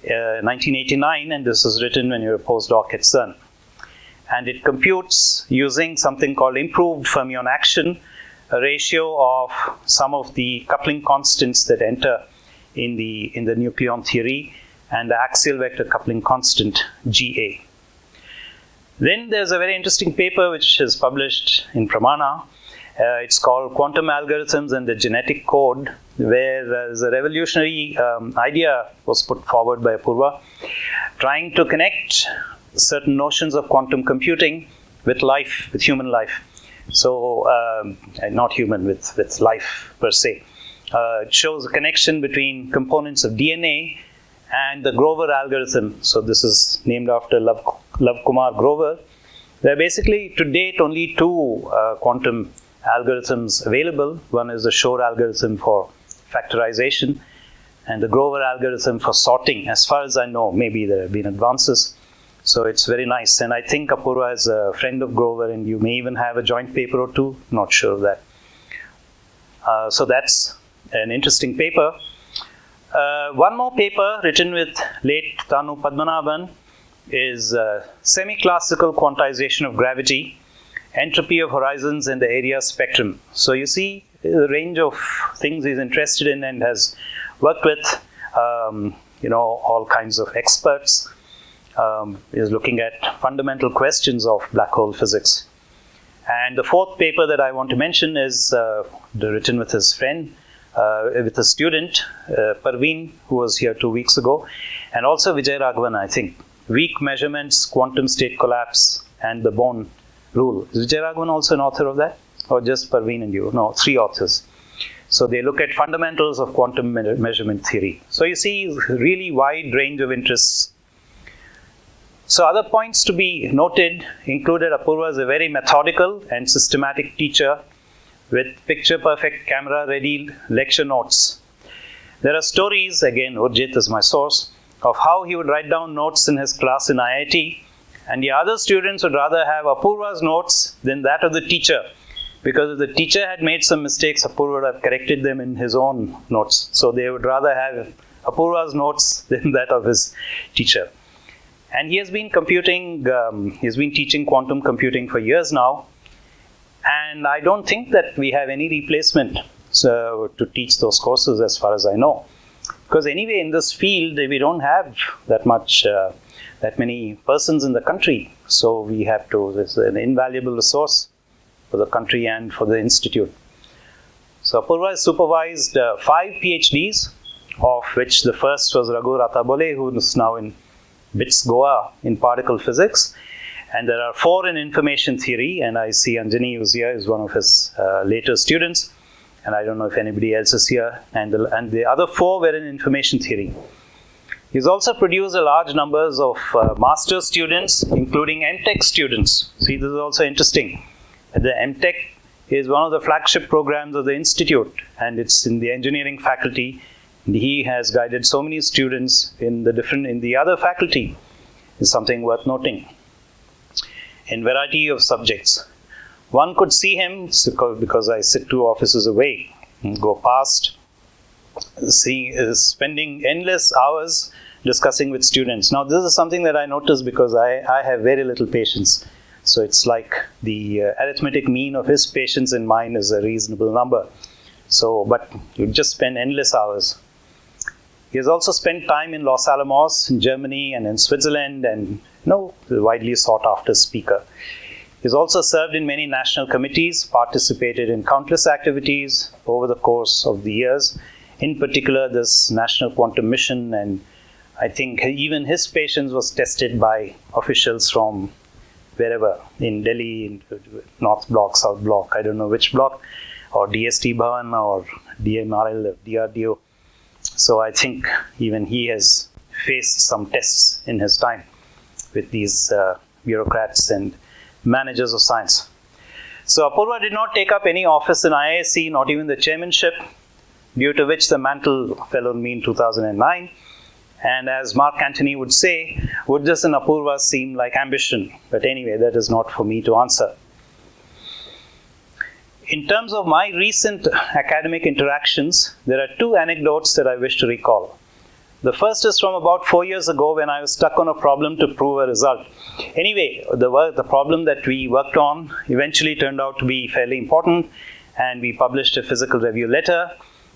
1989, and this was written when you were a postdoc at CERN. And it computes using something called improved fermion action, a ratio of some of the coupling constants that enter in the nucleon theory, and the axial vector coupling constant, GA. Then there's a very interesting paper which is published in Pramana. It's called Quantum Algorithms and the Genetic Code, where there's a revolutionary idea was put forward by Apoorva, trying to connect certain notions of quantum computing with life, with human life. So, not human, with life per se. It shows a connection between components of DNA and the Grover algorithm. So this is named after Love Kumar Grover. There are basically, to date, only 2 quantum algorithms available. One is the Shor algorithm for factorization, and the Grover algorithm for sorting. As far as I know, maybe there have been advances. So it's very nice. And I think Apoorva is a friend of Grover, and you may even have a joint paper or 2. Not sure of that. So that's an interesting paper. One more paper written with late Tanu Padmanabhan is Semi-Classical Quantization of Gravity, Entropy of Horizons in the Area Spectrum. So you see the range of things he's interested in and has worked with, all kinds of experts. Is looking at fundamental questions of black hole physics. And the 4th paper that I want to mention is written with his friend, with a student, Parveen, who was here 2 weeks ago, and also Vijay Raghavan, I think. Weak Measurements, Quantum State Collapse, and the Bone Rule. Is Vijay Raghavan also an author of that? Or just Parveen and you? No, 3 authors. So they look at fundamentals of quantum measurement theory. So you see, really wide range of interests. So other points to be noted included Apoorva is a very methodical and systematic teacher with picture-perfect camera-ready lecture notes. There are stories, again Urjit is my source, of how he would write down notes in his class in IIT, and the other students would rather have Apoorva's notes than that of the teacher, because if the teacher had made some mistakes, Apoorva would have corrected them in his own notes. So they would rather have Apoorva's notes than that of his teacher. And he has been teaching quantum computing for years now. And I don't think that we have any replacement to teach those courses as far as I know. Because anyway, in this field, we don't have that many persons in the country. So we have to, this is an invaluable resource for the country and for the institute. So Apoorva has supervised 5 PhDs, of which the first was Raghu Ratabole, who is now in BITS Goa in particle physics. And there are 4 in information theory, and I see Anjani who's here is one of his later students. And I don't know if anybody else is here. And the other 4 were in information theory. He's also produced a large numbers of master's students, including MTech students. See, this is also interesting. The MTech is one of the flagship programs of the institute, and it's in the engineering faculty. And he has guided so many students in the other faculty. Is something worth noting. In variety of subjects. One could see him, because I sit 2 offices away, and go past, spending endless hours discussing with students. Now, this is something that I noticed because I have very little patience. So it's like the arithmetic mean of his patience and mine is a reasonable number. So, but you just spend endless hours. He has also spent time in Los Alamos, in Germany, and in Switzerland, and widely sought after speaker. He's also served in many national committees, participated in countless activities over the course of the years, in particular this National Quantum Mission, and I think even his patience was tested by officials from wherever, in Delhi, North Block, South Block, I don't know which block, or DST Bhavan, or DMRL, DRDO. So I think even he has faced some tests in his time with these bureaucrats and managers of science. So Apoorva did not take up any office in IISc, not even the chairmanship, due to which the mantle fell on me in 2009. And as Mark Antony would say, would this in Apoorva seem like ambition? But anyway, that is not for me to answer. In terms of my recent academic interactions, there are 2 anecdotes that I wish to recall. The first is from about 4 years ago when I was stuck on a problem to prove a result. Anyway, the problem that we worked on eventually turned out to be fairly important, and we published a physical review letter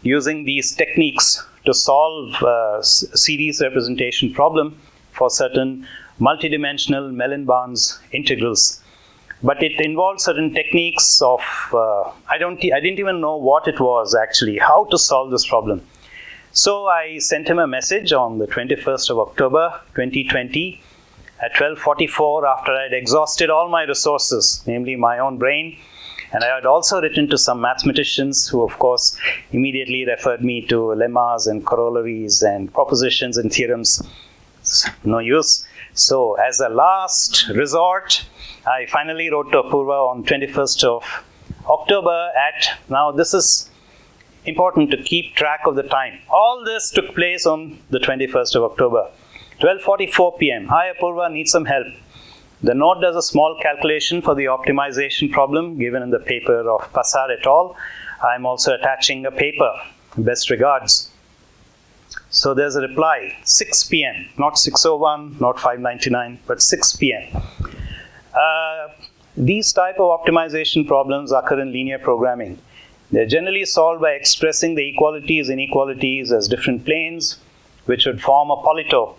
using these techniques to solve a series representation problem for certain multidimensional Mellin-Barnes integrals. But it involved certain techniques of, I didn't even know what it was actually, how to solve this problem. So I sent him a message on the 21st of October 2020 at 12:44 after I had exhausted all my resources, namely my own brain. And I had also written to some mathematicians who, of course, immediately referred me to lemmas and corollaries and propositions and theorems. No use. So as a last resort, I finally wrote to Apoorva on 21st of October now this is important to keep track of the time. All this took place on the 21st of October. 12:44 p.m. Hi Apoorva, need some help. The note does a small calculation for the optimization problem given in the paper of Passar et al. I'm also attaching a paper. Best regards. So there's a reply, 6 p.m., not 6:01, not 5:99, but 6 p.m. These type of optimization problems occur in linear programming. They're generally solved by expressing the equalities and inequalities as different planes, which would form a polytope.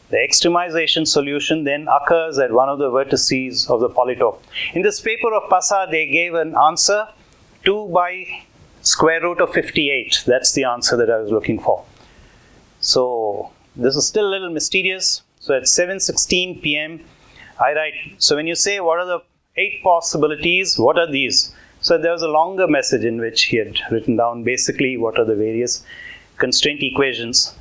The extremization solution then occurs at one of the vertices of the polytope. In this paper of Passar, they gave an answer 2 by square root of 58. That's the answer that I was looking for. So this is still a little mysterious. So at 7:16 p.m., I write, so when you say what are the 8 possibilities, what are these? So there was a longer message in which he had written down basically what are the various constraint equations.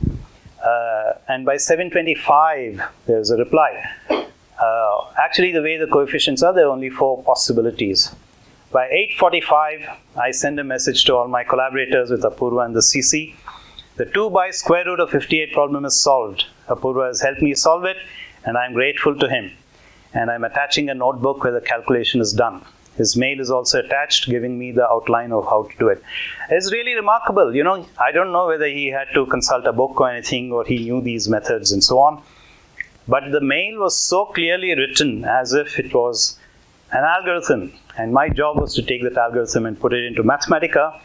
And by 7:25, there's a reply. Actually, the way the coefficients are, there are only 4 possibilities. By 8:45, I send a message to all my collaborators with Apoorva and the CC. The 2 by square root of 58 problem is solved. Apoorva has helped me solve it, and I'm grateful to him. And I'm attaching a notebook where the calculation is done. His mail is also attached, giving me the outline of how to do it. It's really remarkable. I don't know whether he had to consult a book or anything, or he knew these methods and so on. But the mail was so clearly written as if it was an algorithm. And my job was to take that algorithm and put it into Mathematica.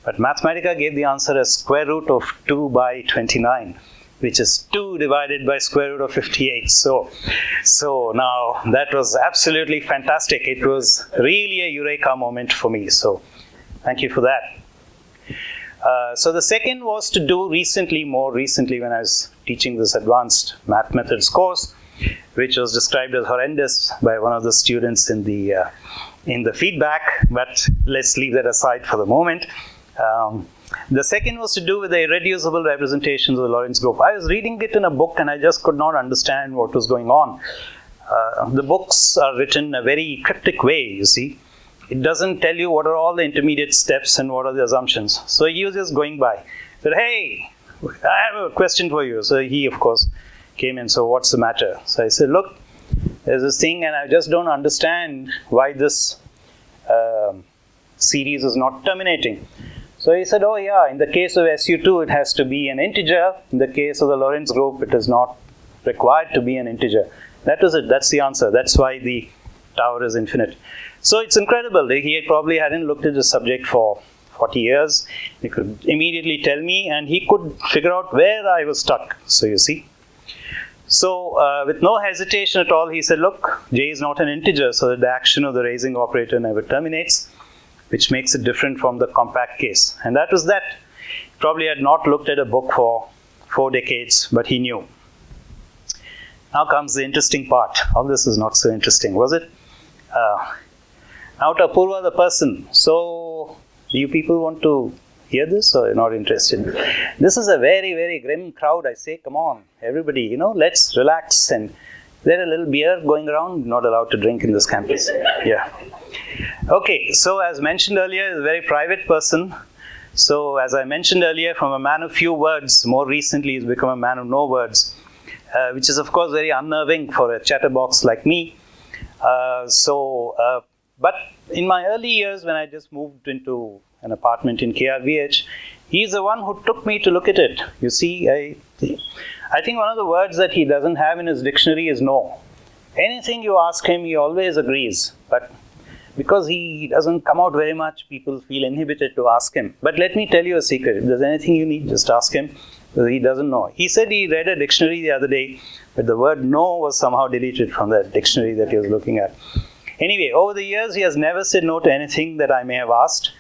But Mathematica gave the answer as square root of 2 by 29, which is 2 divided by square root of 58. So now that was absolutely fantastic. It was really a eureka moment for me. So thank you for that. So the second was to do more recently when I was teaching this advanced math methods course, which was described as horrendous by one of the students in the feedback, but let's leave that aside for the moment. The second was to do with the irreducible representations of the Lorentz group. I was reading it in a book and I just could not understand what was going on. The books are written in a very cryptic way, you see. It doesn't tell you what are all the intermediate steps and what are the assumptions. So he was just going by. He said, hey, I have a question for you. So he, of course, came in. So what's the matter? So I said, look, there's this thing and I just don't understand why this series is not terminating. So he said, oh yeah, in the case of SU2, it has to be an integer. In the case of the Lorentz group, it is not required to be an integer. That was it. That's the answer. That's why the tower is infinite. So it's incredible. He probably hadn't looked at the subject for 40 years. He could immediately tell me, and he could figure out where I was stuck. So you see. So with no hesitation at all, he said, look, J is not an integer, so that the action of the raising operator never terminates, which makes it different from the compact case. And that was that. Probably had not looked at a book for 4 decades, but he knew. Now comes the interesting part. All this is not so interesting, was it? Now to Apoorva the person. So, do you people want to hear this or you're not interested? This is a very, very grim crowd. I say, come on, everybody, let's relax. And there's a little beer going around, not allowed to drink in this campus. Yeah. Okay, so as mentioned earlier, he's a very private person. So as I mentioned earlier, from a man of few words, more recently he's become a man of no words, which is of course very unnerving for a chatterbox like me. But in my early years, when I just moved into an apartment in KRVH, he's the one who took me to look at it. You see, I think one of the words that he doesn't have in his dictionary is no. Anything you ask him, he always agrees. But because he doesn't come out very much, people feel inhibited to ask him. But let me tell you a secret. If there's anything you need, just ask him. Because he doesn't know. He said he read a dictionary the other day, but the word no was somehow deleted from that dictionary that he was looking at. Anyway, over the years, he has never said no to anything that I may have asked.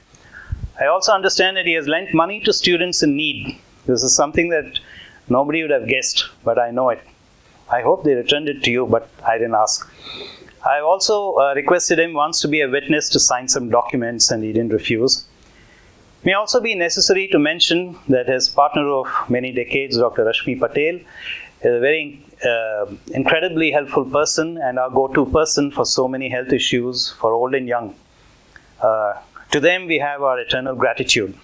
I also understand that he has lent money to students in need. This is something that nobody would have guessed, but I know it. I hope they returned it to you, but I didn't ask. I also requested him once to be a witness to sign some documents, and he didn't refuse. It may also be necessary to mention that his partner of many decades, Dr. Rashmi Patel, is a very incredibly helpful person and our go-to person for so many health issues for old and young. To them, we have our eternal gratitude.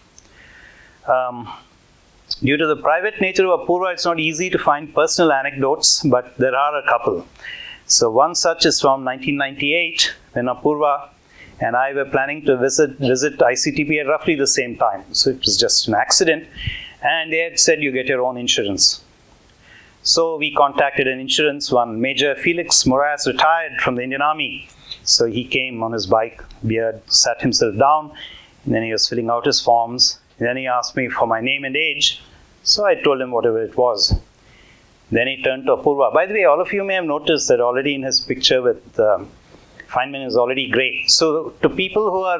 Due to the private nature of Apoorva, it's not easy to find personal anecdotes, but there are a couple. So one such is from 1998, when Apoorva and I were planning to visit ICTP at roughly the same time. So it was just an accident, and they had said you get your own insurance. So we contacted an insurance one. Major Felix Moraes retired from the Indian Army. So he came on his bike, beard, sat himself down, and then he was filling out his forms. And then he asked me for my name and age. So I told him whatever it was. Then he turned to Apoorva. By the way, all of you may have noticed that already in his picture with Feynman is already grey. So to people who are,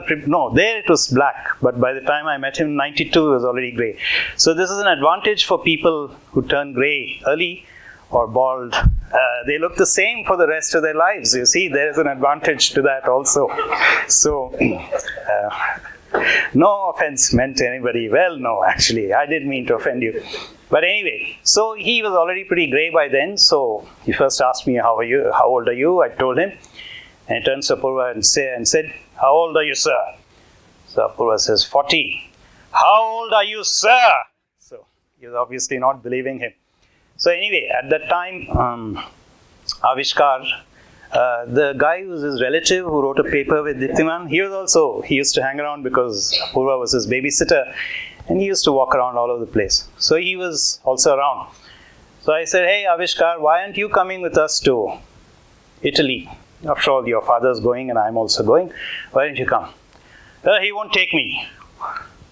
there it was black, but by the time I met him in 92, it was already grey. So this is an advantage for people who turn grey early or bald. They look the same for the rest of their lives. You see, there is an advantage to that also. So No offense meant to anybody. Well, no, actually, I didn't mean to offend you. But anyway, so he was already pretty grey by then. So he first asked me, "How are you? How old are you?" I told him, and he turns to Apoorva and said, "How old are you, sir?" So Apoorva says, 40. "How old are you, sir?" So he was obviously not believing him. So anyway, at that time, Avishkar, the guy who's his relative who wrote a paper with Diptiman, he used to hang around because Apoorva was his babysitter, and he used to walk around all over the place. So he was also around. So I said, "Hey Avishkar, why aren't you coming with us to Italy? After all, your father's going and I'm also going. Why don't you come?" "He won't take me."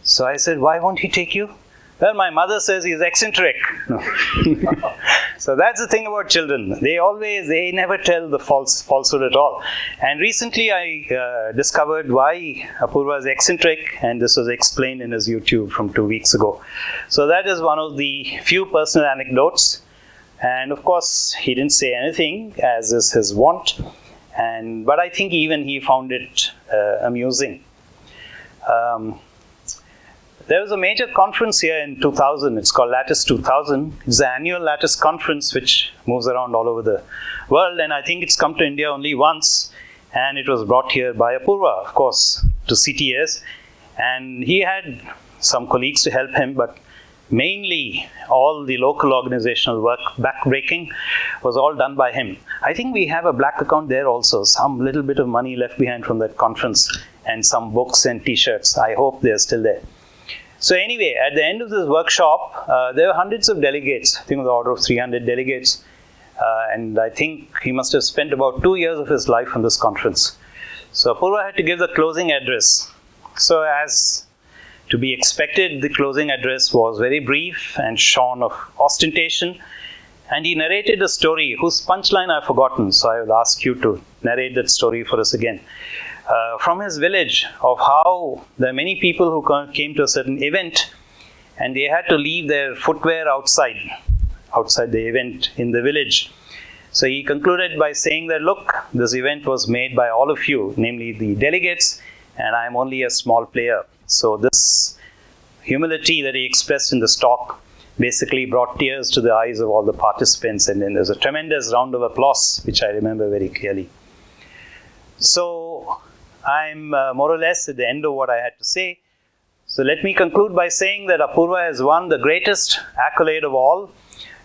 So I said, "Why won't he take you?" "Well, my mother says he's eccentric." So that's the thing about children. They never tell the falsehood at all. And recently I discovered why Apoorva is eccentric, and this was explained in his YouTube from 2 weeks ago. So that is one of the few personal anecdotes. And of course, he didn't say anything, as is his wont. But I think even he found it amusing. There was a major conference here in 2000. It's called Lattice 2000. It's the annual Lattice conference which moves around all over the world. And I think it's come to India only once. And it was brought here by Apoorva, of course, to CTS. And he had some colleagues to help him, but mainly all the local organizational work, backbreaking, was all done by him. I think we have a black account there also, some little bit of money left behind from that conference, and some books and t-shirts. I hope they're still there. So anyway, at the end of this workshop, there were hundreds of delegates, I think of the order of 300 delegates. And I think he must have spent about 2 years of his life on this conference. So Apoorva had to give the closing address. So as to be expected, the closing address was very brief and shorn of ostentation. And he narrated a story whose punchline I've forgotten. So I will ask you to narrate that story for us again. From his village, of how there are many people who came to a certain event and they had to leave their footwear outside the event in the village. So he concluded by saying that, "Look, this event was made by all of you, namely the delegates, and I am only a small player." So this humility that he expressed in this talk basically brought tears to the eyes of all the participants, and then there's a tremendous round of applause, which I remember very clearly. So I'm more or less at the end of what I had to say. So let me conclude by saying that Apoorva has won the greatest accolade of all,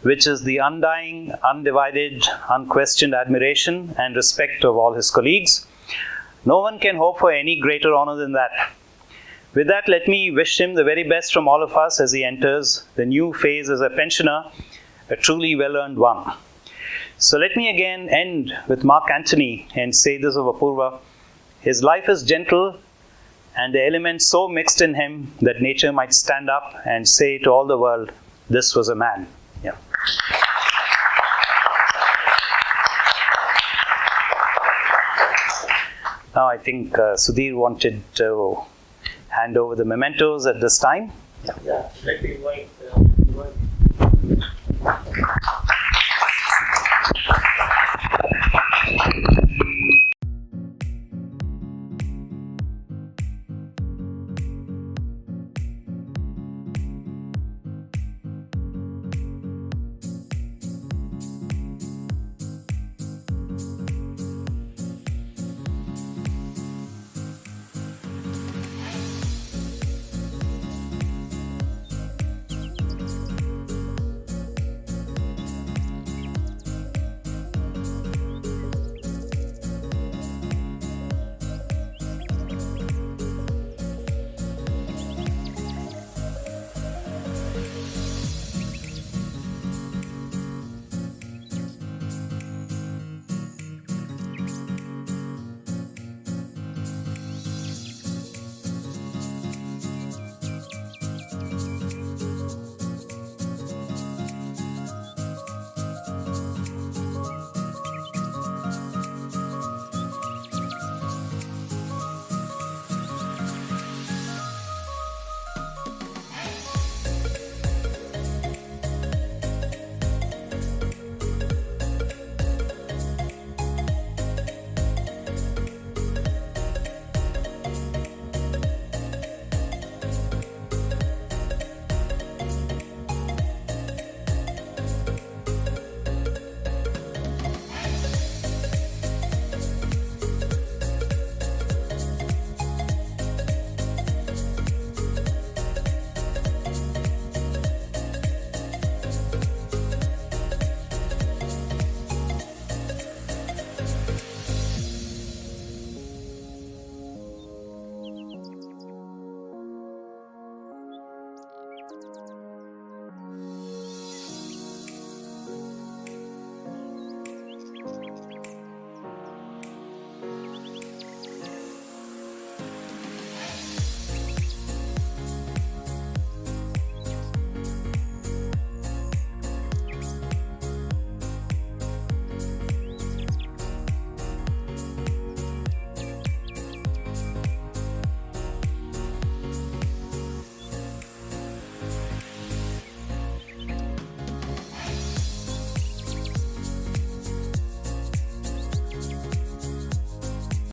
which is the undying, undivided, unquestioned admiration and respect of all his colleagues. No one can hope for any greater honor than that. With that, let me wish him the very best from all of us as he enters the new phase as a pensioner, a truly well-earned one. So let me again end with Mark Antony and say this of Apoorva: his life is gentle, and the elements so mixed in him that nature might stand up and say to all the world, "This was a man." Yeah. Now I think Sudhir wanted to hand over the mementos at this time. Yeah, let me invite